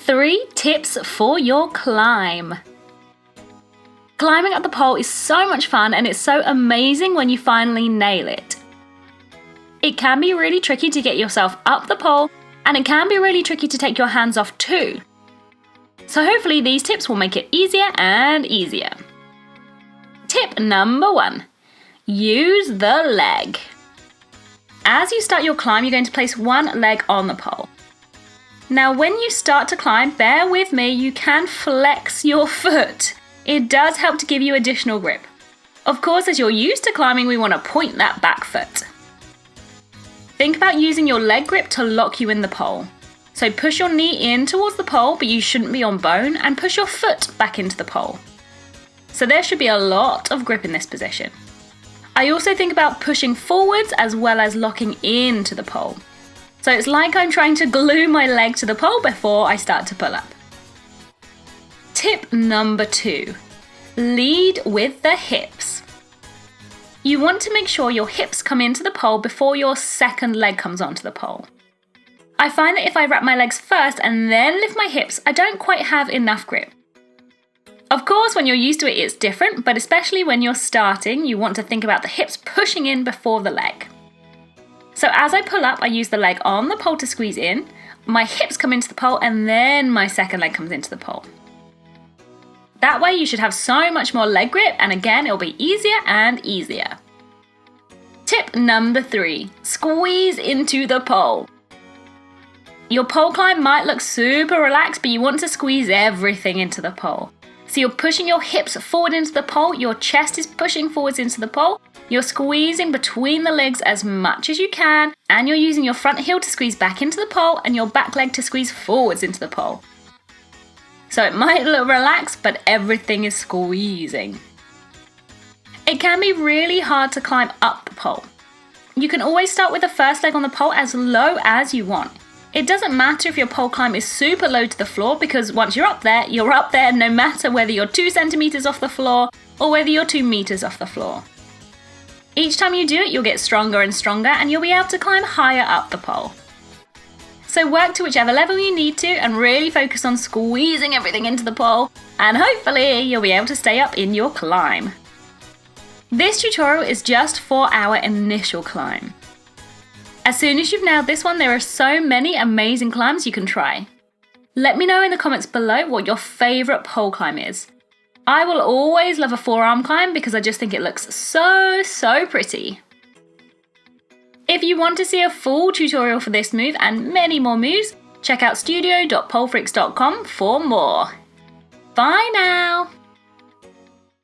3 tips for your climb. Climbing up the pole is so much fun and it's so amazing when you finally nail it. It can be really tricky to get yourself up the pole, and it can be really tricky to take your hands off too. So hopefully these tips will make it easier and easier. Tip number 1. Use the leg. As you start your climb, you're going to place one leg on the pole. Now when you start to climb, bear with me, you can flex your foot. It does help to give you additional grip. Of course, as you're used to climbing, we want to point that back foot. Think about using your leg grip to lock you in the pole. So push your knee in towards the pole, but you shouldn't be on bone, and push your foot back into the pole. So there should be a lot of grip in this position. I also think about pushing forwards as well as locking into the pole. So it's like I'm trying to glue my leg to the pole before I start to pull up. Tip number 2. Lead with the hips. You want to make sure your hips come into the pole before your second leg comes onto the pole. I find that if I wrap my legs first and then lift my hips, I don't quite have enough grip. Of course, when you're used to it, it's different, but especially when you're starting, you want to think about the hips pushing in before the leg. So as I pull up, I use the leg on the pole to squeeze in, my hips come into the pole, and then my second leg comes into the pole. That way you should have so much more leg grip, and again, it'll be easier and easier. Tip number 3, squeeze into the pole. Your pole climb might look super relaxed, but you want to squeeze everything into the pole. So you're pushing your hips forward into the pole, your chest is pushing forwards into the pole, you're squeezing between the legs as much as you can, and you're using your front heel to squeeze back into the pole and your back leg to squeeze forwards into the pole. So it might look relaxed, but everything is squeezing. It can be really hard to climb up the pole. You can always start with the first leg on the pole as low as you want. It doesn't matter if your pole climb is super low to the floor, because once you're up there no matter whether you're 2 centimeters off the floor or whether you're 2 meters off the floor. Each time you do it, you'll get stronger and stronger and you'll be able to climb higher up the pole. So work to whichever level you need to and really focus on squeezing everything into the pole, and hopefully you'll be able to stay up in your climb. This tutorial is just for our initial climb. As soon as you've nailed this one, there are so many amazing climbs you can try. Let me know in the comments below what your favourite pole climb is. I will always love a forearm climb because I just think it looks so pretty. If you want to see a full tutorial for this move and many more moves, check out studio.polefreaks.com for more. Bye now!